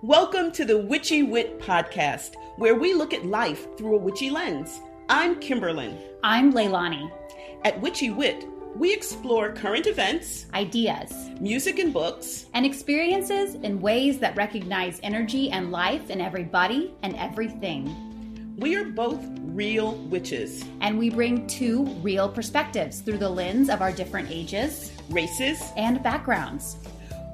Welcome to the Witchy Wit Podcast, where we look at life through a witchy lens. I'm Kimberlyn. I'm Leilani. At Witchy Wit, we explore current events, Ideas, music and books, and experiences in ways that recognize energy and life in everybody and everything. We are both real witches. And we bring two real perspectives through the lens of our different ages, Races, and backgrounds.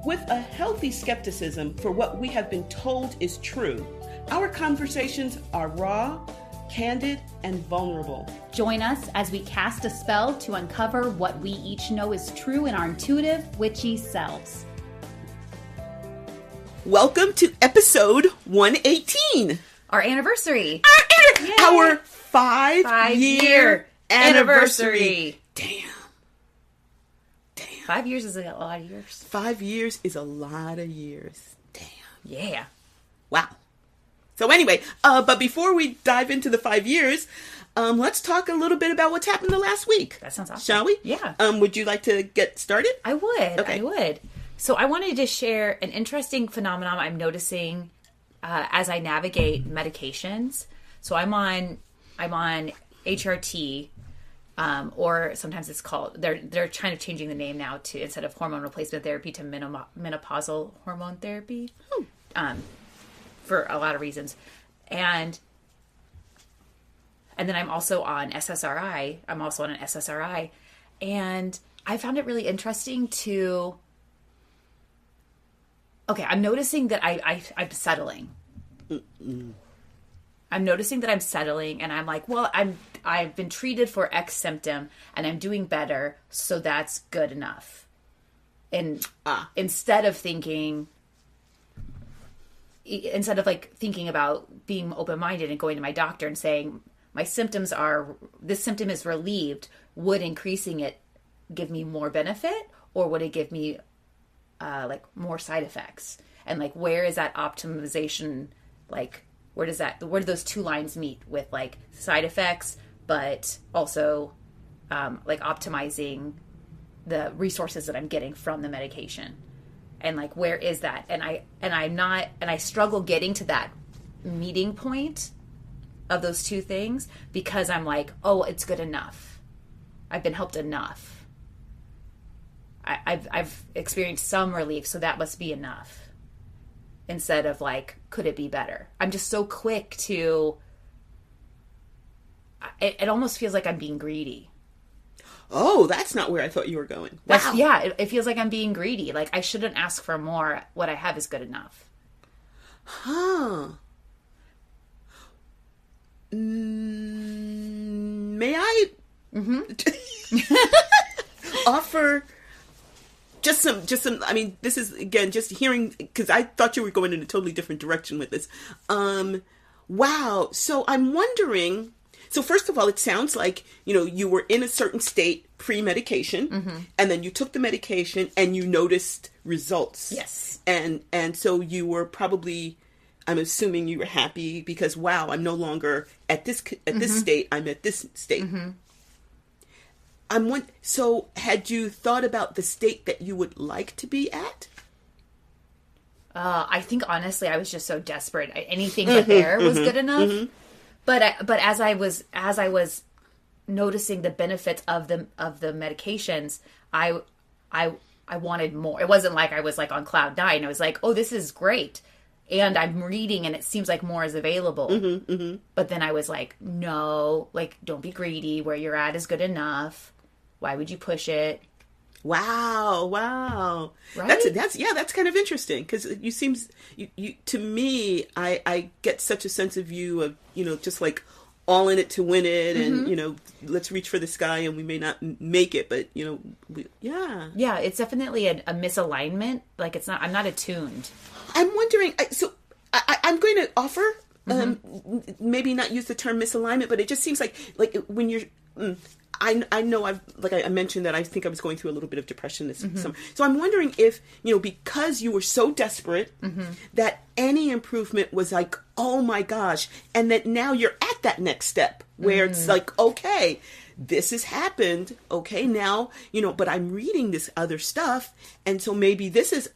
with a healthy skepticism for what we have been told is true. Our conversations are raw, candid, and vulnerable. Join us as we cast a spell to uncover what we each know is true in our intuitive, witchy selves. Welcome to episode 118. Our anniversary. Our 5-year anniversary. Damn. 5 years is a lot of years. 5 years is a lot of years. Damn. Yeah. Wow. So anyway, but before we dive into the 5 years, let's talk a little bit about what's happened the last week. That sounds awesome. Shall we? Yeah. Would you like to get started? I would. Okay. I would. So I wanted to share an interesting phenomenon I'm noticing as I navigate medications. So I'm on HRT, or sometimes it's called, they're kind of changing the name now to, instead of hormone replacement therapy, to menopausal hormone therapy, for a lot of reasons. And then I'm also on SSRI. I'm also on an SSRI. And I found it really interesting to... Okay, I'm noticing that I'm settling. I'm noticing that I'm settling, and I'm like, well, I've been treated for X symptom, and I'm doing better, so that's good enough. And instead of thinking about being open-minded and going to my doctor and saying, this symptom is relieved, would increasing it give me more benefit, or would it give me more side effects? And where is that optimization? Where do those two lines meet with side effects, but also optimizing the resources that I'm getting from the medication? And where is that? And I struggle getting to that meeting point of those two things, because I'm like, oh, it's good enough. I've been helped enough. I've experienced some relief, so that must be enough. Instead of could it be better? I'm just so quick to... It almost feels like I'm being greedy. Oh, that's not where I thought you were going. Wow. It feels like I'm being greedy. I shouldn't ask for more. What I have is good enough. Huh. May I offer just some, I mean, this is, again, just hearing, because I thought you were going in a totally different direction with this. Wow. So I'm wondering, so first of all, it sounds like, you were in a certain state pre-medication, and then you took the medication and you noticed results. Yes. And so you were probably, I'm assuming you were happy because, wow, I'm no longer at this state, I'm at this state. So had you thought about the state that you would like to be at? I think honestly, I was just so desperate. Anything but there was good enough. But as I was noticing the benefits of the medications, I wanted more. It wasn't like I was on cloud nine. I was like, oh, this is great. And I'm reading and it seems like more is available. But then I was like, no, don't be greedy. Where you're at is good enough. Why would you push it? Wow. Right? That's kind of interesting, because you to me, I get such a sense of you of, just all in it to win it, and, let's reach for the sky, and we may not make it, but, yeah. Yeah, it's definitely a misalignment. I'm not attuned. I'm wondering, I'm going to offer, maybe not use the term misalignment, but it just seems like when you're... I know I mentioned that I think I was going through a little bit of depression this summer. So I'm wondering if, because you were so desperate that any improvement was oh my gosh, and that now you're at that next step where it's okay, this has happened. Okay, now, but I'm reading this other stuff. And so maybe this is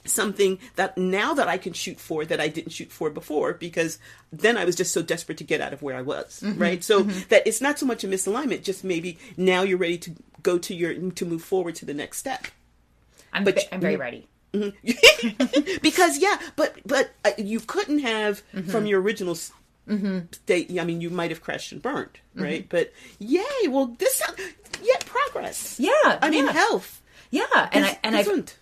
something that now that I can shoot for that I didn't shoot for before, because then I was just so desperate to get out of where I was, right? So that it's not so much a misalignment, just maybe now you're ready to go to move forward to the next step. I'm very ready. Because but you couldn't have from your original state. I mean, you might have crashed and burned, right? But yay! Well, progress. Yeah, I mean, health. Yeah,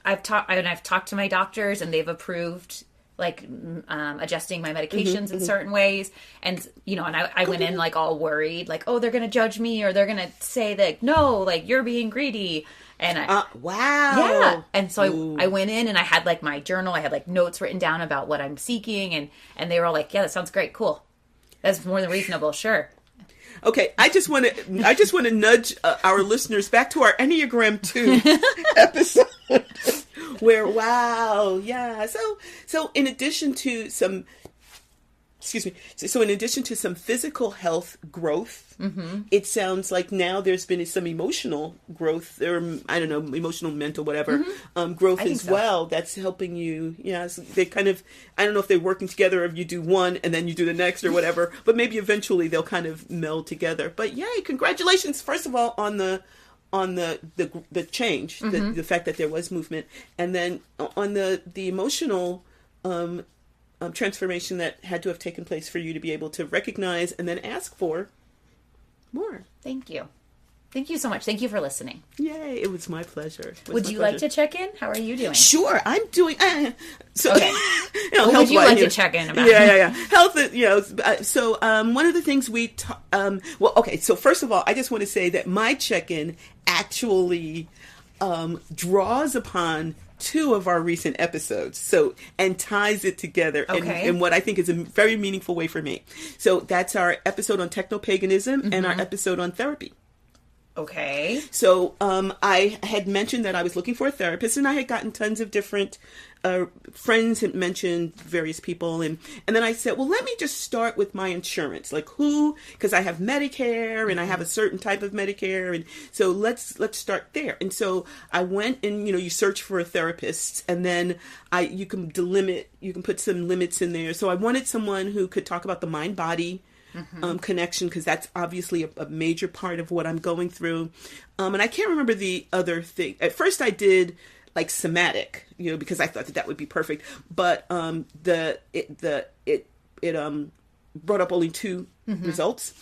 I've talked to my doctors, and they've approved like adjusting my medications in certain ways, and and I went in like all worried, like, oh, they're gonna judge me, or they're gonna say that no, like you're being greedy. And wow. And so I went in and I had like my journal. I had like notes written down about what I'm seeking. And they were all like, yeah, that sounds great. Cool. That's more than reasonable. Sure. Okay. I just want to nudge our listeners back to our Enneagram 2 episode where, wow. Yeah. So in addition to some, so in addition to some physical health growth, it sounds like now there's been some emotional growth, or I don't know, emotional, mental, whatever, growth as well. That's helping you. Yeah, so they kind of, I don't know if they're working together, or if you do one and then you do the next or whatever, but maybe eventually they'll kind of meld together. But yay, congratulations, first of all, on the change, the fact that there was movement, and then on the emotional transformation that had to have taken place for you to be able to recognize and then ask for more. Thank you. Thank you so much. Thank you for listening. Yay, it was my pleasure. Would you like to check in? How are you doing? Sure, I'm doing. So, okay. What would you like to check in about? Yeah. Health, So, one of the things so first of all, I just want to say that my check-in actually draws upon 2 of our recent episodes, and ties it together in what I think is a very meaningful way for me. So that's our episode on techno-paganism and our episode on therapy. Okay. So I had mentioned that I was looking for a therapist, and I had gotten tons of different friends had mentioned various people, and then I said, well, let me just start with my insurance, like because I have Medicare and I have a certain type of Medicare, and so let's start there. And so I went and you search for a therapist, and then you can put some limits in there. So I wanted someone who could talk about the mind-body connection, because that's obviously a major part of what I'm going through. And I can't remember the other thing. At first I did like somatic, because I thought that would be perfect. But it brought up only 2 results.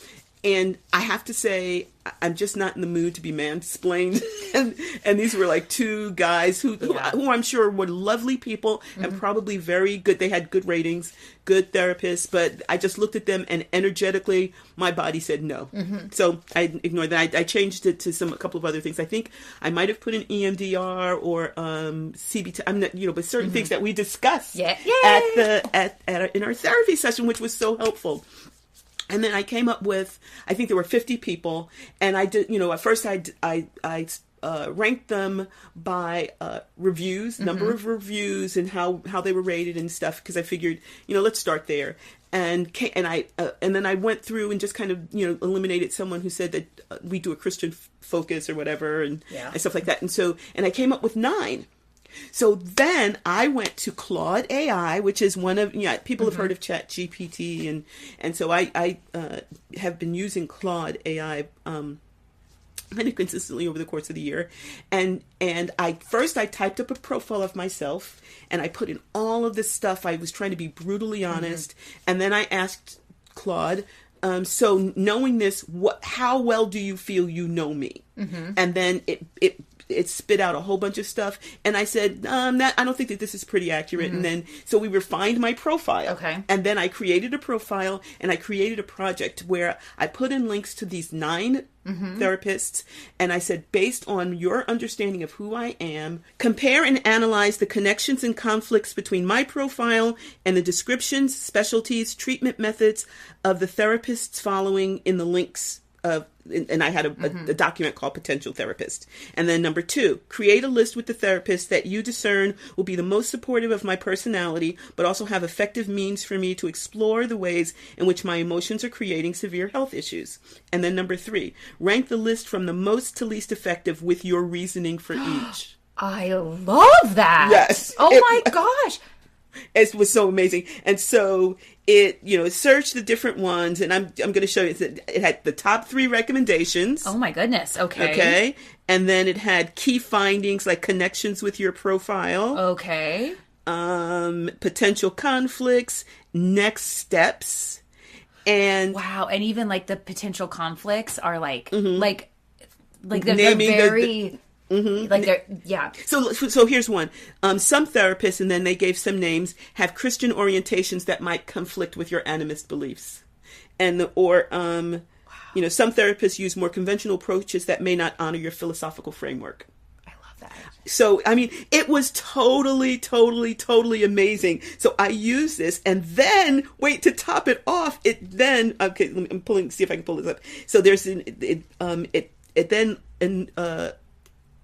And I have to say, I'm just not in the mood to be mansplained. and these were like 2 guys who I'm sure were lovely people and probably very good. They had good ratings, good therapists, but I just looked at them and energetically my body said no. So I ignored that. I changed it to a couple of other things. I think I might have put in EMDR or CBT. I'm not, but certain things that we discussed in our therapy session, which was so helpful. And then I came up with, I think there were 50 people, and I did, at first I ranked them by reviews, number of reviews, and how they were rated and stuff, because I figured, let's start there. And then I went through and just kind of, eliminated someone who said that we do a Christian focus or whatever, and stuff like that. And I came up with 9. So then I went to Claude AI, which is one of, people have heard of Chat GPT, and so I have been using Claude AI kind of consistently over the course of the year. And I typed up a profile of myself, and I put in all of this stuff. I was trying to be brutally honest. And then I asked Claude, so knowing this, how well do you feel you know me? And then it spit out a whole bunch of stuff, and I said, I don't think that this is pretty accurate. And then so we refined my profile, and then I created a profile, and I created a project where I put in links to these 9 therapists, and I said, based on your understanding of who I am, compare and analyze the connections and conflicts between my profile and the descriptions, specialties, treatment methods of the therapists following in the links of, and I had a document called Potential Therapist. And then number 2, create a list with the therapists that you discern will be the most supportive of my personality, but also have effective means for me to explore the ways in which my emotions are creating severe health issues. And then number 3, rank the list from the most to least effective with your reasoning for each. I love that. Yes. Oh my gosh. It was so amazing. And so it, it searched the different ones, and I'm going to show you. It had the top 3 recommendations. Oh my goodness. Okay. Okay. And then it had key findings like connections with your profile. Okay. Potential conflicts, next steps, and wow. And even like the potential conflicts are like they're naming very like they're So here's one. Some therapists, and then they gave some names, have Christian orientations that might conflict with your animist beliefs, some therapists use more conventional approaches that may not honor your philosophical framework. So, I mean, it was totally, totally, totally amazing. So I used this, and then, to top it off, see if I can pull this up. So there's it then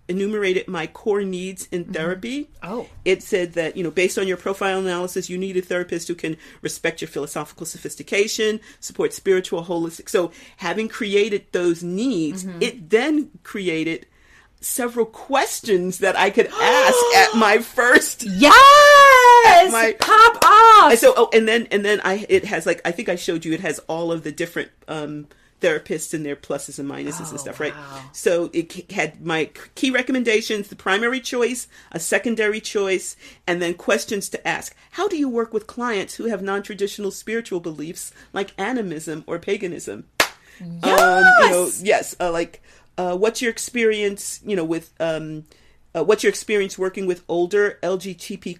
enumerated my core needs in therapy. Oh. It said that, based on your profile analysis, you need a therapist who can respect your philosophical sophistication, support spiritual, holistic. So having created those needs, it then created several questions that I could ask at my first. Yes! Pop off! And so, it has, I think I showed you, it has all of the different therapists and their pluses and minuses and stuff, right? Wow. So it had my key recommendations, the primary choice, a secondary choice, and then questions to ask. How do you work with clients who have non-traditional spiritual beliefs like animism or paganism? Yes! What's your experience, what's your experience working with older LGBT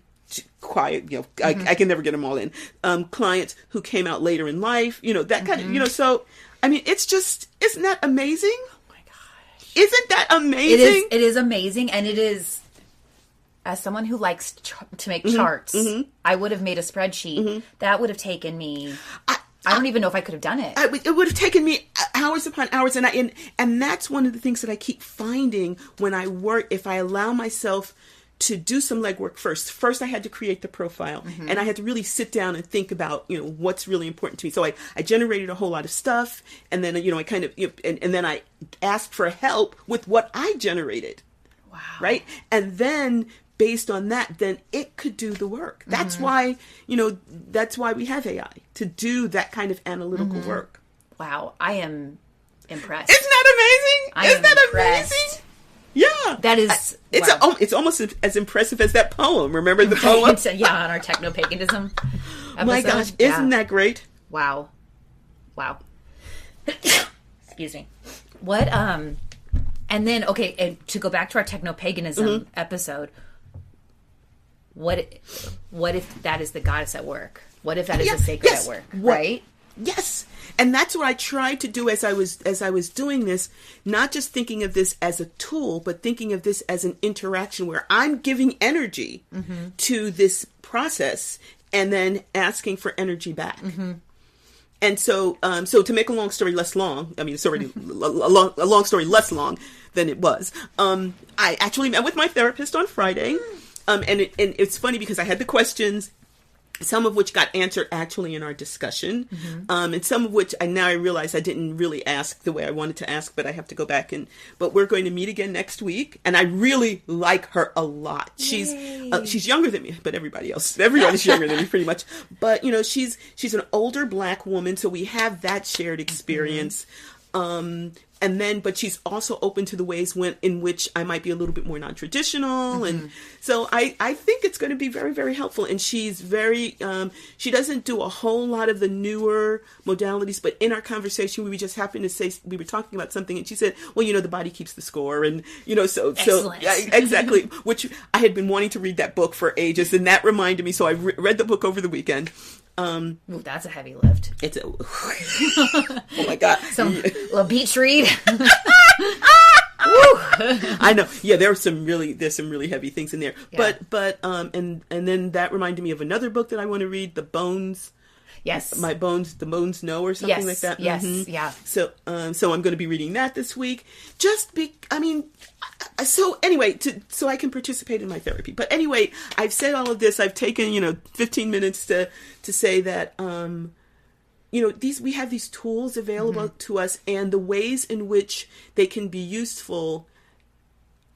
quiet, I can never get them all in, clients who came out later in life, that kind of, so, I mean, isn't that amazing? Oh my gosh. Isn't that amazing? It is amazing. And it is, as someone who likes to make charts, I would have made a spreadsheet. That would have taken me... I don't even know if I could have done it. It would have taken me hours upon hours, and that's one of the things that I keep finding when I work. If I allow myself to do some legwork first I had to create the profile, and I had to really sit down and think about what's really important to me. So I generated a whole lot of stuff, and then I kind of and then I asked for help with what I generated. Wow! Right, and then, based on that, then it could do the work. That's why, that's why we have AI, to do that kind of analytical work. Wow. I am impressed. Isn't that amazing? Isn't that amazing? Yeah. That is... It's almost as impressive as that poem. Remember the poem? Yeah, on our techno-paganism episode. My gosh, isn't that great? Wow. Excuse me. What, and then, okay, and to go back to our techno-paganism episode... What if that is the goddess at work? What if that is the sacred at work? Right? Yes. And that's what I tried to do as I was doing this, not just thinking of this as a tool, but thinking of this as an interaction where I'm giving energy to this process and then asking for energy back. And so to make a long story less long, I mean, it's already a long story less long than it was. I actually met with my therapist on Friday. And it's funny because I had the questions, some of which got answered actually in our discussion, and some of which I realize I didn't really ask the way I wanted to ask, but I have to go back but we're going to meet again next week, and I really like her a lot. She's younger than me, but everybody's younger than me pretty much. But she's an older Black woman, so we have that shared experience. But she's also open to the ways in which I might be a little bit more non-traditional. And so I think it's going to be very, very helpful. And she's very, she doesn't do a whole lot of the newer modalities, but in our conversation, we just happened to say, we were talking about something and she said, well, the body keeps the score. And, so yeah, exactly, which I had been wanting to read that book for ages. And that reminded me. So I read the book over the weekend. Ooh, that's a heavy lift. It's oh my God. Some little beach read. I know. Yeah, there's some really heavy things in there. Yeah. But and then that reminded me of another book that I want to read, The Bones. Yes. The Bones Know, or something like that. Yes. Yeah. So I'm going to be reading that this week. So anyway, so I can participate in my therapy. But anyway, I've said all of this. I've taken 15 minutes to say that we have these tools available to us, and the ways in which they can be useful,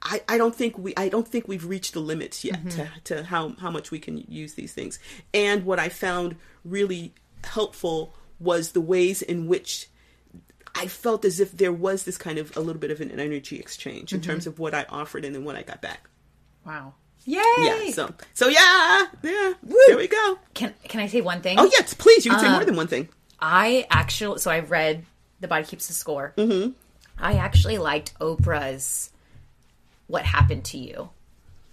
I don't think we've reached the limits yet to how much we can use these things. And what I found really helpful was the ways in which I felt as if there was this kind of a little bit of an energy exchange in terms of what I offered and then what I got back. Wow. Yay! Yeah. So yeah. Woo. There we go. Can I say one thing? Oh yes, please. You can say more than one thing. I read The Body Keeps the Score. Mm-hmm. I actually liked Oprah's What Happened to You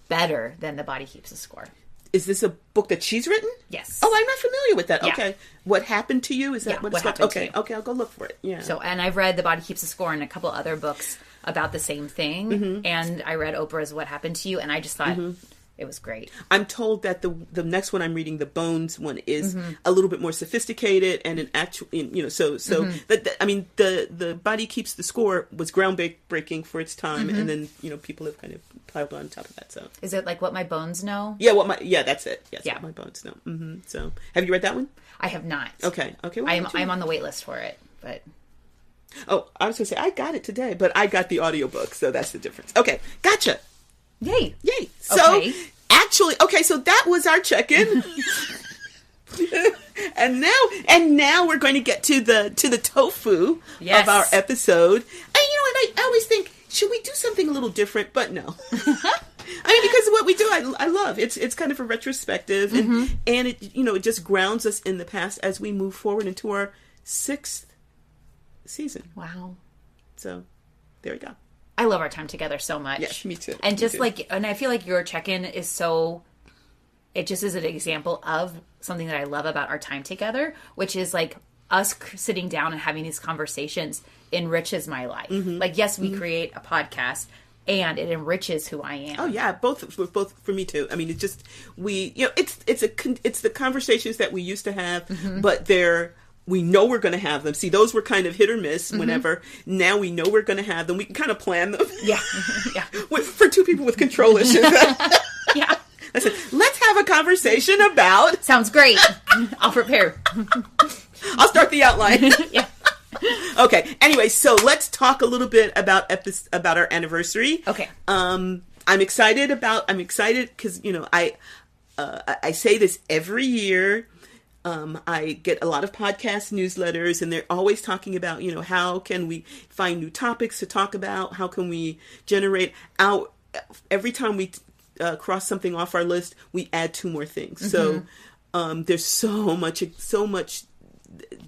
better than The Body Keeps the Score. Is this a book that she's written? Yes. Oh, I'm not familiar with that. Yeah. Okay. What Happened to You? Is that what it's called? Okay. Okay, I'll go look for it. Yeah. So, and I've read The Body Keeps the Score and a couple other books about the same thing. And I read Oprah's What Happened to You, and I just thought it was great. I'm told that the next one I'm reading, the Bones one, is a little bit more sophisticated and an actual, the Body Keeps the Score was groundbreaking for its time, and then people have kind of piled on top of that. So is it like What My Bones Know? Yeah, that's it. Yes, yeah. What My Bones Know. So have you read that one? I have not. Okay. Well, I'm on the wait list for it, but. Oh, I was going to say I got it today, but I got the audiobook, so that's the difference. Okay, gotcha. Yay. So, actually, so that was our check-in. and now we're going to get to the tofu of our episode. And I always think, should we do something a little different? But no. Because what we do, I love. It's kind of a retrospective, and it it just grounds us in the past as we move forward into our 6th season. Wow. So, there we go. I love our time together so much. Yes, me too. And and I feel like your check-in is it just is an example of something that I love about our time together, which is like us sitting down and having these conversations enriches my life. Like, yes, we create a podcast and it enriches who I am. Oh yeah, both for me too. I mean, it's just it's the conversations that we used to have, but we know we're going to have them. See, those were kind of hit or miss whenever. Now we know we're going to have them. We can kind of plan them. Yeah. For two people with control issues. Yeah. I said, let's have a conversation about... Sounds great. I'll prepare. I'll start the outline. Yeah. Okay. Anyway, so let's talk a little bit about our anniversary. Okay. I'm excited because, I say this every year. I get a lot of podcast newsletters, and they're always talking about, how can we find new topics to talk about? How can we generate out every time we cross something off our list, we add 2 more things. So there's so much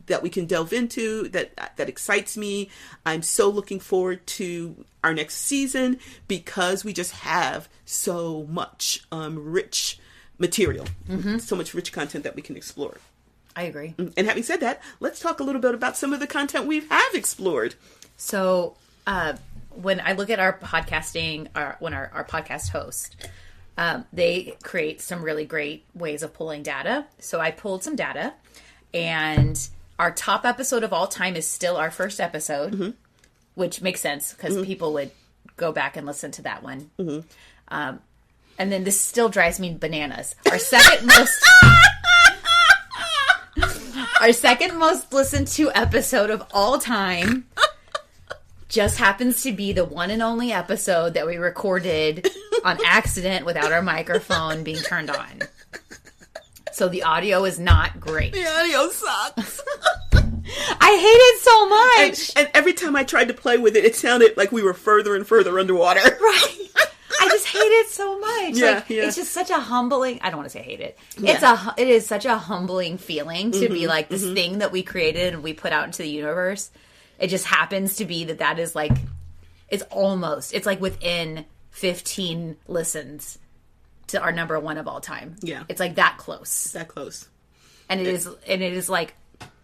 that we can delve into that excites me. I'm so looking forward to our next season because we just have so much rich material, so much rich content that we can explore. I agree. And having said that, let's talk a little bit about some of the content we have explored. So when I look at our podcasting, when our podcast host, they create some really great ways of pulling data. So I pulled some data, and our top episode of all time is still our first episode, which makes sense because people would go back and listen to that one. And then this still drives me bananas. Our second most listened to episode of all time just happens to be the one and only episode that we recorded on accident without our microphone being turned on. So the audio is not great. The audio sucks. I hate it so much. And every time I tried to play with it, it sounded like we were further and further underwater. Right. I just hate it so much. Yeah. It's just such a humbling, I don't want to say I hate it. It is such a humbling feeling to be like this thing that we created and we put out into the universe. It just happens to be that is like, it's like within 15 listens to our number 1 of all time. Yeah. It's like that close. That close. And it is like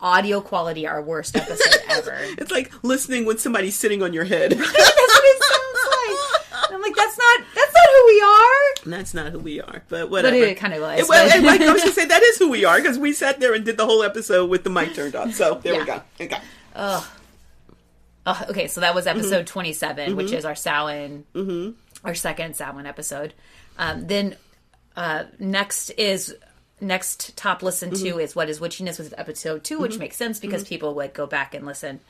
audio quality our worst episode ever. It's like listening when somebody's sitting on your head. That's what it sounds like. And I'm like, that's not who we are. That's not who we are, but whatever. But it kind of was. And like I was going to say, that is who we are, because we sat there and did the whole episode with the mic turned off. So there we go. Okay. Okay, so that was episode 27, which is our Samhain, our second Samhain episode. Then next top listen to is What is Witchiness, with episode 2, which makes sense because people would go back and listen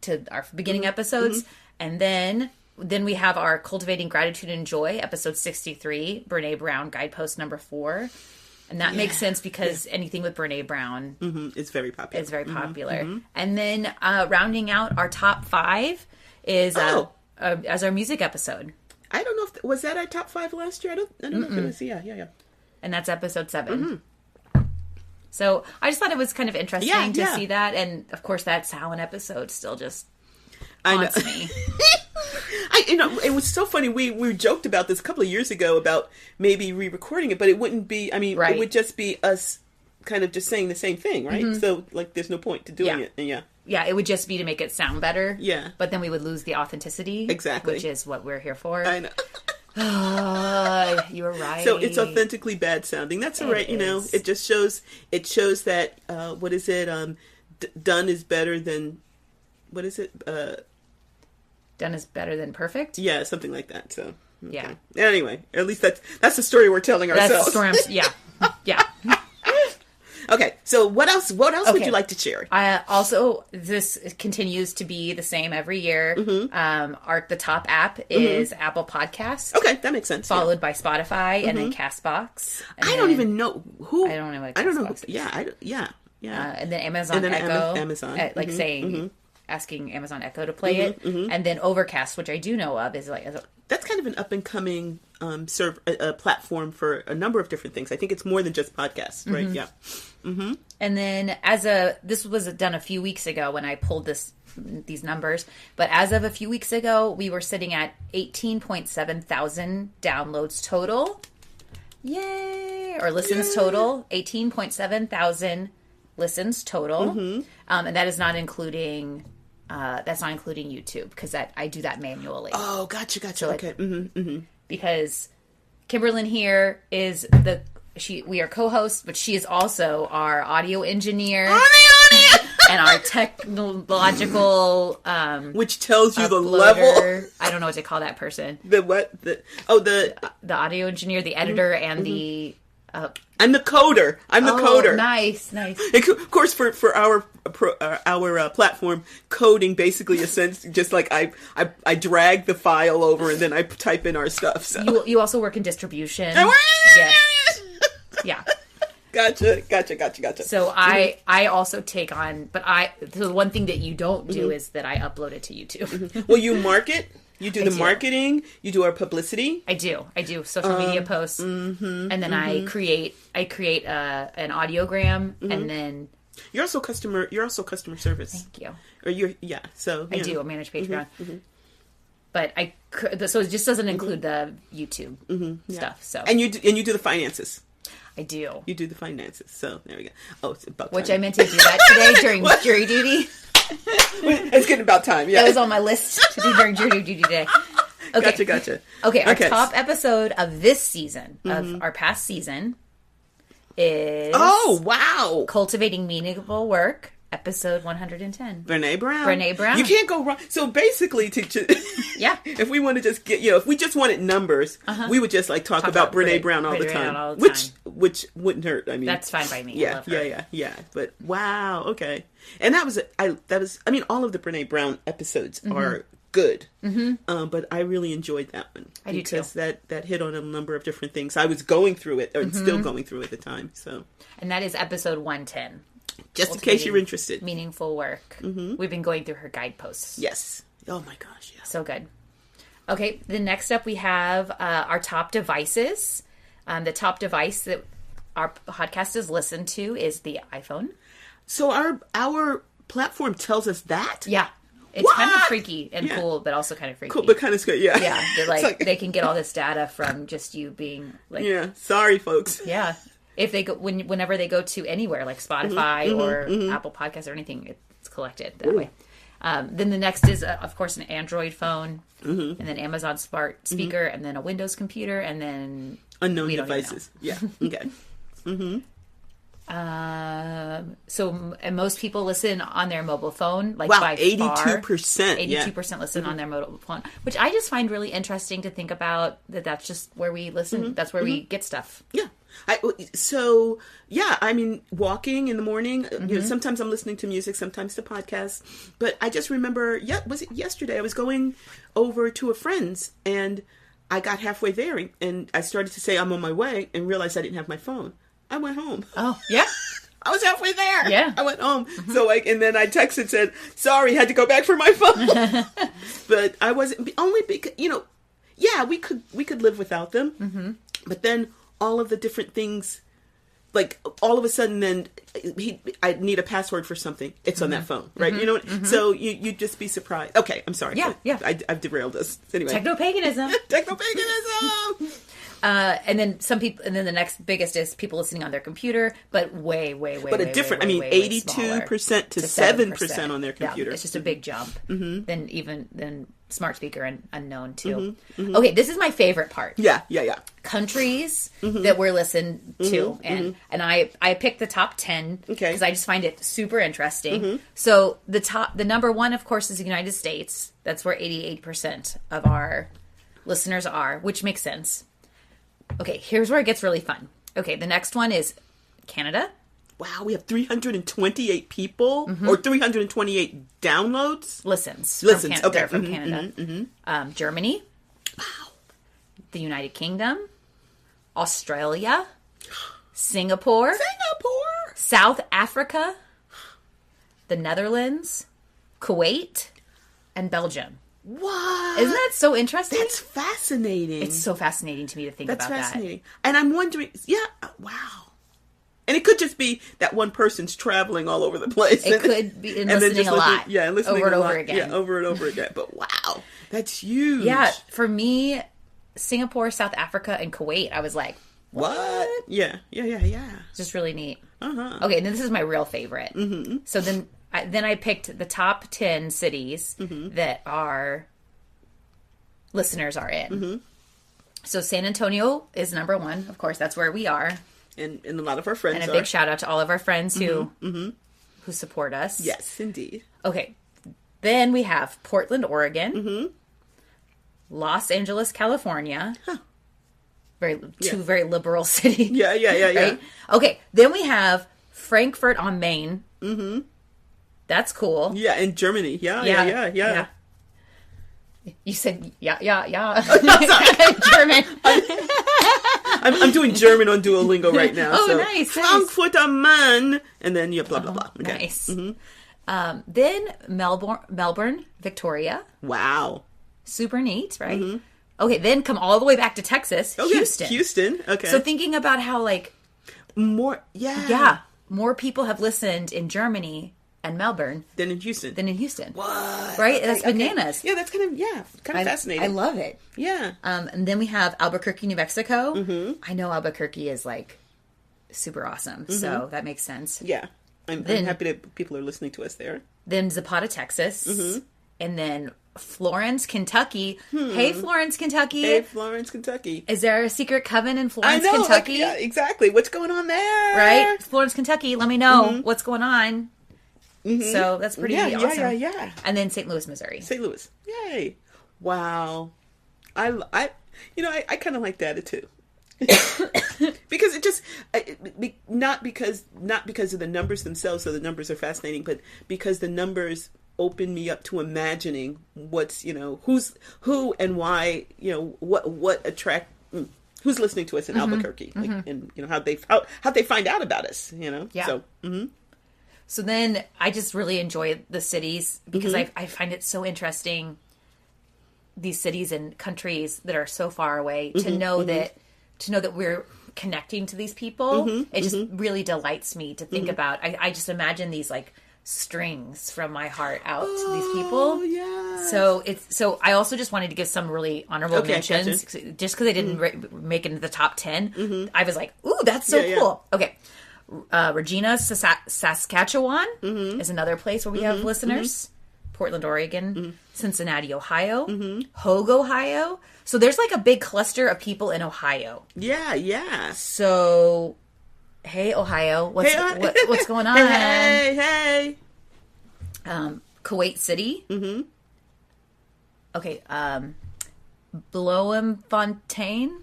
to our beginning episodes. And then Then we have our Cultivating Gratitude and Joy, episode 63, Brene Brown, guidepost number 4. And that makes sense because anything with Brene Brown is very popular. It's very popular. And then rounding out our top 5 is as our music episode. I don't know if was that our top 5 last year. I don't know if it was. Yeah. And that's episode 7. So I just thought it was kind of interesting to see that, and of course that Samhain episode still just haunts me. It was so funny. We joked about this a couple of years ago about maybe re-recording it, but it wouldn't be. I mean, it would just be us kind of just saying the same thing, right? So like, there's no point to doing it. Yeah, it would just be to make it sound better. Yeah, but then we would lose the authenticity. Exactly, which is what we're here for. I know. You were right. So it's authentically bad sounding. That's all right. It just shows. It shows that what is it? Done is better than. What is it? Done is better than perfect. Yeah, something like that. So okay. Yeah. Anyway, at least that's the story we're telling ourselves. That's the story. Yeah. Okay, so what else would you like to share? Also, this continues to be the same every year. The top app is Apple Podcasts. Okay, that makes sense. Followed by Spotify and then Castbox. I don't even know who. I don't know what I don't know. Castbox is. Yeah. And then Amazon Echo. Amazon. Saying, asking Amazon Echo to play it. And then Overcast, which I do know of, is like... That's kind of an up-and-coming platform for a number of different things. I think it's more than just podcasts, right? Yeah. And then this was done a few weeks ago when I pulled these numbers, but as of a few weeks ago, we were sitting at 18.7 thousand downloads total. Yay! Or listens total. 18.7 thousand listens total. And that is not including... that's not including YouTube, because I do that manually. Oh, gotcha. So okay. Because Kimberlyn here is we are co-hosts, but she is also our audio engineer and our technological which tells you uploader. The level. I don't know what to call that person. The audio engineer, the editor, and the I'm the coder. I'm the coder. Nice. Of course, for our platform, coding basically is sense just like I drag the file over and then I type in our stuff. So you also work in distribution. Yeah. Gotcha. So I also take on, so the one thing that you don't do is that I upload it to YouTube. Well, you market. You do the marketing. You do our publicity. I do social media posts, and then I create an audiogram, and then you're also customer service. Thank you. Or So I do. I manage Patreon, but so it just doesn't include the YouTube stuff. So and you do the finances. I do. You do the finances. So there we go. Oh, it's about which time. I meant to do that today during jury duty. It's getting about time. Yeah, that was on my list to do during jury duty today. Okay. Gotcha. Okay, our top episode of this season, of our past season, is Cultivating Meaningful Work, episode 110. Brene Brown. You can't go wrong. So basically, if we want to just get, if we just wanted numbers, we would just talk about Brene Brown all the time, which wouldn't hurt. I mean, that's fine by me. Yeah, I love her. Yeah. But wow, okay. And that was all of the Brene Brown episodes are good. But I really enjoyed that one. I do too. Because that hit on a number of different things. I was going through it, or still going through it at the time. So, and that is episode 110. Just in case you're interested. Meaningful work. We've been going through her guideposts. Yes. Oh my gosh. Yeah. So good. Okay. Then next up we have our top devices. The top device that our podcast is listened to is the iPhone. So our platform tells us that? Yeah. It's kind of freaky and cool, but also kind of freaky. Cool, but kind of scary. Yeah. Yeah. They're they can get all this data from just you being Yeah. Sorry, folks. Yeah. If they go whenever they go to anywhere like Spotify or Apple Podcasts or anything, it's collected that way. Then the next is of course an Android phone, and then Amazon Smart Speaker, and then a Windows computer, and then unknown devices. Yeah. Okay. So and most people listen on their mobile phone. By 82%. 82% listen on their mobile phone, which I just find really interesting to think about. That's just where we listen. That's where we get stuff. Yeah. I mean, walking in the morning, you know, sometimes I'm listening to music, sometimes to podcasts, but I just remember, was it yesterday? I was going over to a friend's and I got halfway there and I started to say I'm on my way and realized I didn't have my phone. I went home. Oh, yeah. I was halfway there. Yeah. I went home. So and then I texted, said, sorry, had to go back for my phone. But I wasn't, only because, you know, yeah, we could live without them. But then all of the different things, like all of a sudden then I need a password for something. It's on that phone, right? You know what? So you'd just be surprised. Okay, I'm sorry. Yeah. I've derailed us. Anyway. Techno-paganism. Techno-paganism! And then the next biggest is people listening on their computer, but way, But a different, 82% to 7% on their computer. Yeah, it's just a big jump. Than smart speaker and unknown too. Okay, this is my favorite part. Yeah. Countries that we're listened to, and I picked the top 10 because I just find it super interesting. So the number one, of course, is the United States. That's where 88% of our listeners are, which makes sense. Okay, here's where it gets really fun. Okay, the next one is Canada. Wow, we have 328 people or 328 downloads. Listens. Okay. They're from Canada. Germany. Wow. The United Kingdom. Australia. Singapore. South Africa. The Netherlands. Kuwait. And Belgium. What? Isn't that so interesting? That's fascinating. It's so fascinating to me to think about that. That's fascinating. And I'm wondering, wow. And it could just be that one person's traveling all over the place. It could be and listening a lot. Yeah, listening over and over again. Yeah, over and over again. But wow, that's huge. Yeah, for me, Singapore, South Africa, and Kuwait, I was like, what? Yeah. It's just really neat. Okay, and then this is my real favorite. So then I picked the top 10 cities that our listeners are in. So San Antonio is number one. Of course, that's where we are. And a lot of our friends are. And a big shout out to all of our friends who support us. Yes, indeed. Okay. Then we have Portland, Oregon. Los Angeles, California. Huh. Two very liberal cities. Yeah. Right? Okay. Then we have Frankfurt on Main. That's cool. Yeah, in Germany. Yeah. You said yeah. German. I'm doing German on Duolingo right now. Oh, so. nice. Frankfurt am Main, and then blah blah blah. Okay. Nice. Then Melbourne, Victoria. Wow. Super neat, right? Okay, then come all the way back to Texas, Houston. Houston. Okay. So thinking about how more people have listened in Germany and Melbourne than in Houston. What? Right? That's bananas. Okay. Yeah, that's kind of fascinating. I love it. Yeah. And then we have Albuquerque, New Mexico. I know Albuquerque is super awesome, so that makes sense. Yeah. I'm happy that people are listening to us there. Then Zapata, Texas. And then Florence, Kentucky. Hey, Florence, Kentucky. Is there a secret coven in Florence, Kentucky? Yeah, exactly. What's going on there? Right? Florence, Kentucky. Let me know what's going on. So that's pretty awesome. Yeah. And then St. Louis, Missouri. St. Louis. Yay. Wow. I kind of like that too. Because it just not because of the numbers themselves, so the numbers are fascinating, but because the numbers open me up to imagining what's who and why what attract who's listening to us in Albuquerque, and how they find out about us, Yeah. So then I just really enjoy the cities because I find it so interesting, these cities and countries that are so far away, to know that we're connecting to these people. It just really delights me to think about. I just imagine these strings from my heart out to these people. Yeah. So I also just wanted to give some really honorable mentions, just because I didn't make it into the top 10. I was like, ooh, that's so cool. Yeah. Okay. Regina, Saskatchewan is another place where we have listeners. Portland, Oregon. Cincinnati, Ohio. Hogue, Ohio. So there's a big cluster of people in Ohio. Yeah. So, hey, Ohio. What's going on? Hey. Kuwait City. Okay. Bloemfontein.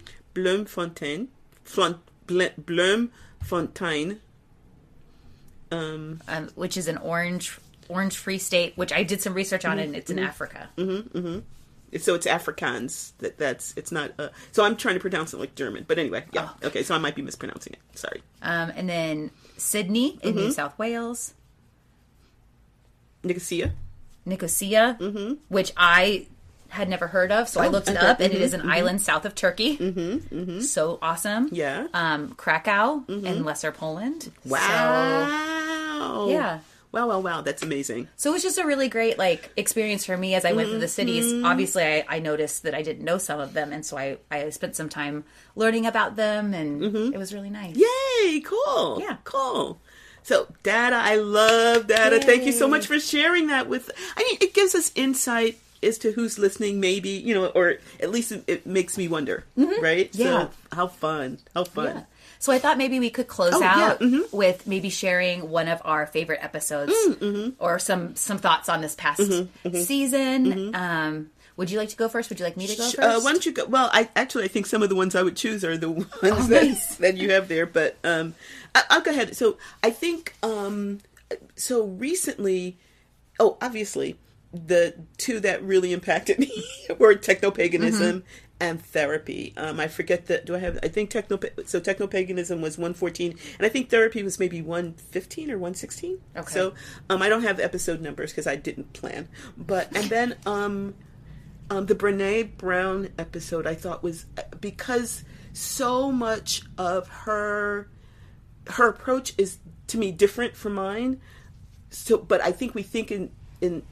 Bloemfontein. Which is an orange-free state, which I did some research on, and it's in Africa. So it's Afrikaans. It's not. So I'm trying to pronounce it like German, but anyway, yeah. Oh. Okay, so I might be mispronouncing it. Sorry. And then Sydney in New South Wales. Nicosia, which I had never heard of, so I looked it up, and it is an island south of Turkey. So awesome. Yeah. Krakow in Lesser Poland. Wow. So, yeah. Wow. That's amazing. So it was just a really great, experience for me as I went through the cities. Obviously, I noticed that I didn't know some of them, and so I spent some time learning about them, and it was really nice. Yay! Cool. Yeah. Cool. So, data, I love data. Yay. Thank you so much for sharing that it gives us insight as to who's listening, maybe, or at least it makes me wonder, right? Yeah. So, how fun. Yeah. So I thought maybe we could close out with maybe sharing one of our favorite episodes or some thoughts on this past season. Would you like to go first? Would you like me to go first? Why don't you go? Well, I think some of the ones I would choose are the ones that you have there, but I'll go ahead. So I think, so recently, obviously, the two that really impacted me were technopaganism and therapy. I forget that. I think technopaganism was 114, and I think therapy was maybe 115 or 116. Okay. So I don't have episode numbers because I didn't plan. And then the Brene Brown episode I thought was, because so much of her approach is to me different from mine. So, but I think we think in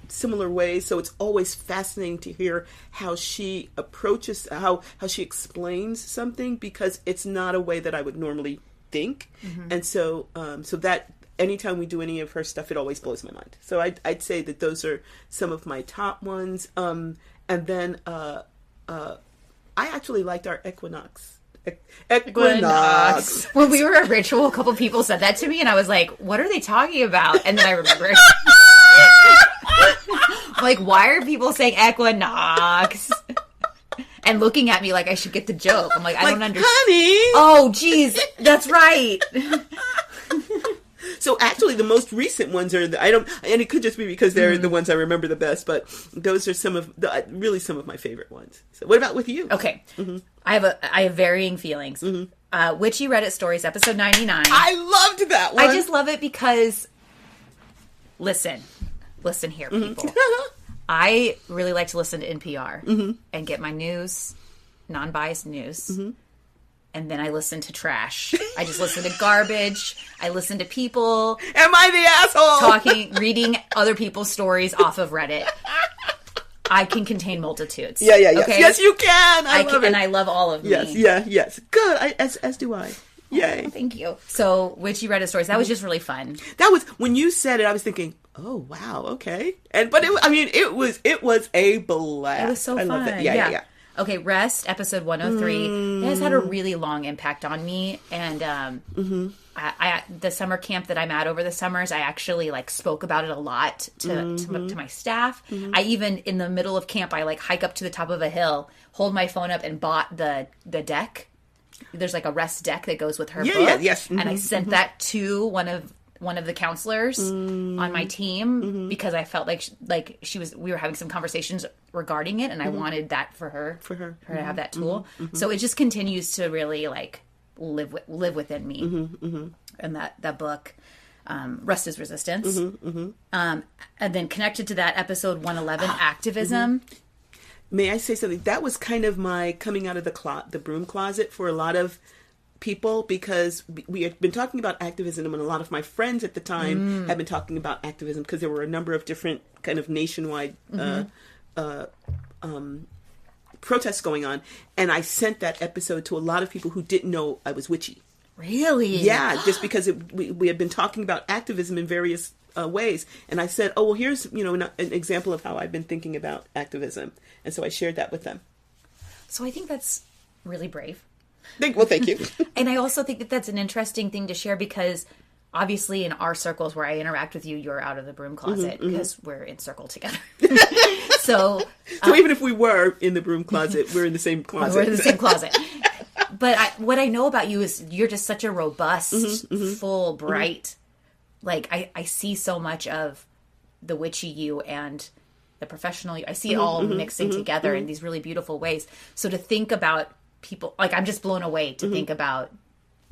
similar ways, so it's always fascinating to hear how she approaches, how she explains something, because it's not a way that I would normally think. And so that anytime we do any of her stuff, it always blows my mind. So I'd say that those are some of my top ones. And then I actually liked our equinox. When we were at Ritual, a couple people said that to me, and I was like, what are they talking about? And then I remembered. Like, why are people saying equinox? And looking at me like I should get the joke. I'm like, I don't understand. Honey! Oh, geez. That's right. So actually, the most recent ones are and it could just be because they're the ones I remember the best. But those are some of my favorite ones. So, what about with you? Okay, I have varying feelings. Witchy Reddit Stories, episode 99. I loved that one. I just love it because, listen here, people. I really like to listen to NPR and get my news, non-biased news. And then I listen to trash. I just listen to garbage. I listen to people. Am I the asshole? Reading other people's stories off of Reddit. I can contain multitudes. Yeah. Okay? Yes, you can. I love it. And I love all of me. Yes. Good. As do I. Yay. Oh, thank you. So, Witchy Reddit Stories. That was just really fun. That was, when you said it, I was thinking, oh, wow, okay. But it was a blast. It was so fun. Loved it. Yeah. Okay, Rest, episode 103. It has had a really long impact on me. And I the summer camp that I'm at over the summers, I actually spoke about it a lot to my staff. I even, in the middle of camp, I hike up to the top of a hill, hold my phone up, and bought the deck. There's a Rest deck that goes with her book. Yes. And I sent that to one of the counselors on my team because I felt like we were having some conversations regarding it, and I wanted that for her to have that tool. So it just continues to really live within me. And that book, Rest is Resistance. And then connected to that, episode 111, Activism. May I say something? That was kind of my coming out of the broom closet for a lot of people, because we had been talking about activism, and a lot of my friends at the time had been talking about activism because there were a number of different kind of nationwide protests going on. And I sent that episode to a lot of people who didn't know I was witchy. Really? Yeah, just because we had been talking about activism in various ways. And I said, oh, well, here's an example of how I've been thinking about activism. And so I shared that with them. So I think that's really brave. Well, thank you. And I also think that that's an interesting thing to share, because obviously in our circles where I interact with you, you're out of the broom closet because we're in circle together. So even if we were in the broom closet, we're in the same closet. We're in the same closet. what I know about you is you're just such a robust, full, bright, like I see so much of the witchy you and the professional you. I see it all mixing together in these really beautiful ways. So to think about people, like I'm just blown away to think about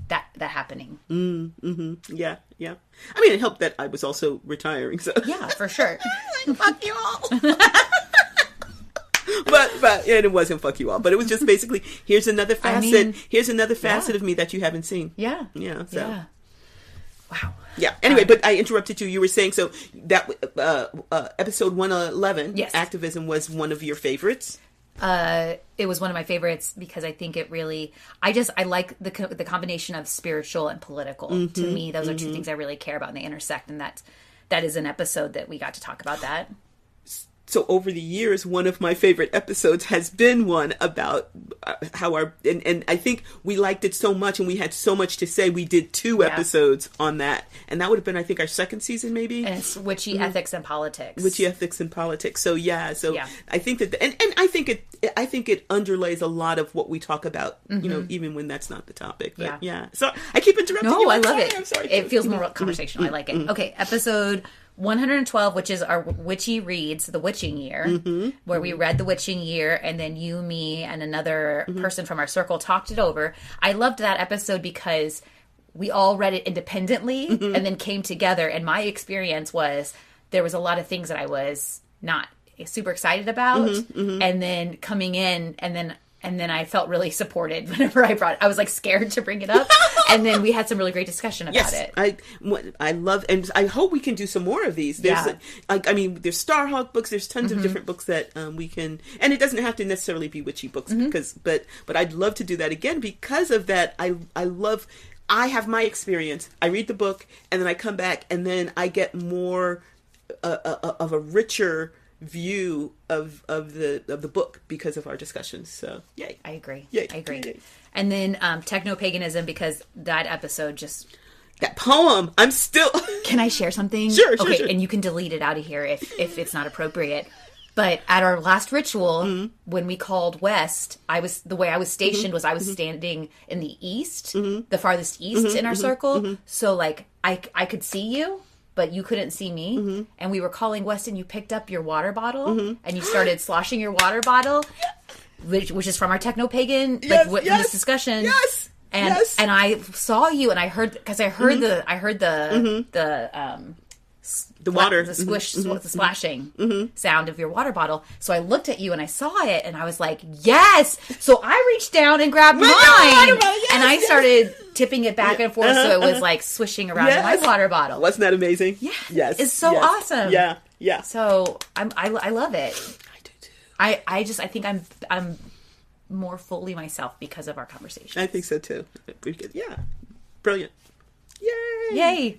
that happening. Yeah. I mean, it helped that I was also retiring, so yeah, for sure. Fuck you all. But and it wasn't fuck you all, but it was just basically here's another facet of me that you haven't seen. Yeah. So. Yeah. Wow. Yeah. Anyway, but I interrupted you. You were saying so that episode 111, yes, activism was one of your favorites. It was one of my favorites because I think it really, I like the combination of spiritual and political. To me, those are two things I really care about, and they intersect. And that is an episode that we got to talk about that. So over the years, one of my favorite episodes has been one about how and I think we liked it so much and we had so much to say. We did 2 episodes on that. And that would have been, I think, our second season, maybe. And it's Witchy Ethics and Politics. Witchy Ethics and Politics. So yeah. I think that, and I think it underlays a lot of what we talk about, you know, even when that's not the topic. But yeah. So I keep interrupting you. No, I love it. I'm sorry. It feels more conversational. I like it. Okay, episode 112, which is our Witchy Reads, the Witching Year, where we read the Witching Year, and then you, me, and another person from our circle talked it over. I loved that episode because we all read it independently and then came together, and my experience was there was a lot of things that I was not super excited about, and then coming in, and then I felt really supported whenever I brought it. I was like scared to bring it up. And then we had some really great discussion about it. I love, and I hope we can do some more of these. There's there's Starhawk books. There's tons of different books that we can, and it doesn't have to necessarily be witchy books but I'd love to do that again because of that. I have my experience. I read the book and then I come back and then I get more of a richer view of the book because of our discussions. So yay. I agree. Yay. I agree. Yay. And then techno-paganism, because that episode just... That poem, I'm still... Can I share something? Sure. And you can delete it out of here if it's not appropriate. But at our last ritual, when we called west, the way I was stationed was I was standing in the east, the farthest east in our circle. So like I could see you, but you couldn't see me. And we were calling west, and you picked up your water bottle and you started sloshing your water bottle, which is from our techno-pagan this discussion. Yes. And I saw you, and I heard the water, the squish, the splashing sound of your water bottle. So I looked at you and I saw it, and I was like, yes. So I reached down and grabbed mine, and I started tipping it back and forth, so it was like swishing around in my water bottle. Wasn't that amazing? Yes. It's so awesome. Yeah. So I love it. I do too. I think I'm more fully myself because of our conversation. I think so too. Yeah. Brilliant. Yay.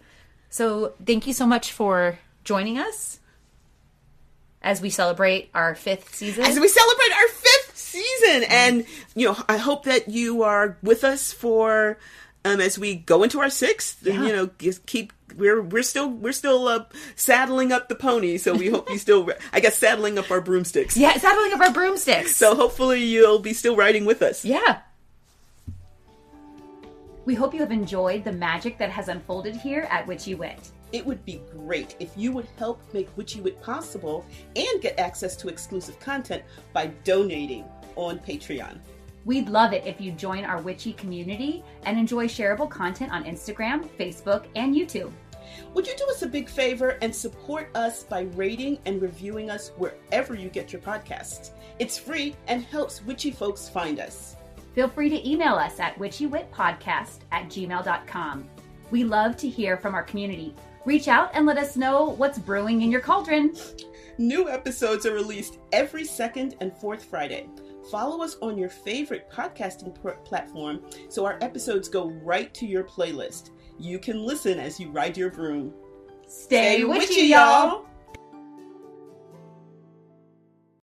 So thank you so much for joining us as we celebrate our 5th season. And, I hope that you are with us for, as we go into our 6th, we're still saddling up the pony. So we hope you still, saddling up our broomsticks. Yeah, saddling up our broomsticks. So hopefully you'll be still riding with us. Yeah. We hope you have enjoyed the magic that has unfolded here at Witchy Wit. It would be great if you would help make Witchy Wit possible and get access to exclusive content by donating on Patreon. We'd love it if you join our witchy community and enjoy shareable content on Instagram, Facebook, and YouTube. Would you do us a big favor and support us by rating and reviewing us wherever you get your podcasts? It's free and helps witchy folks find us. Feel free to email us at witchywitpodcast@gmail.com. We love to hear from our community. Reach out and let us know what's brewing in your cauldron. New episodes are released every second and fourth Friday. Follow us on your favorite podcasting platform so our episodes go right to your playlist. You can listen as you ride your broom. Stay witchy, y'all!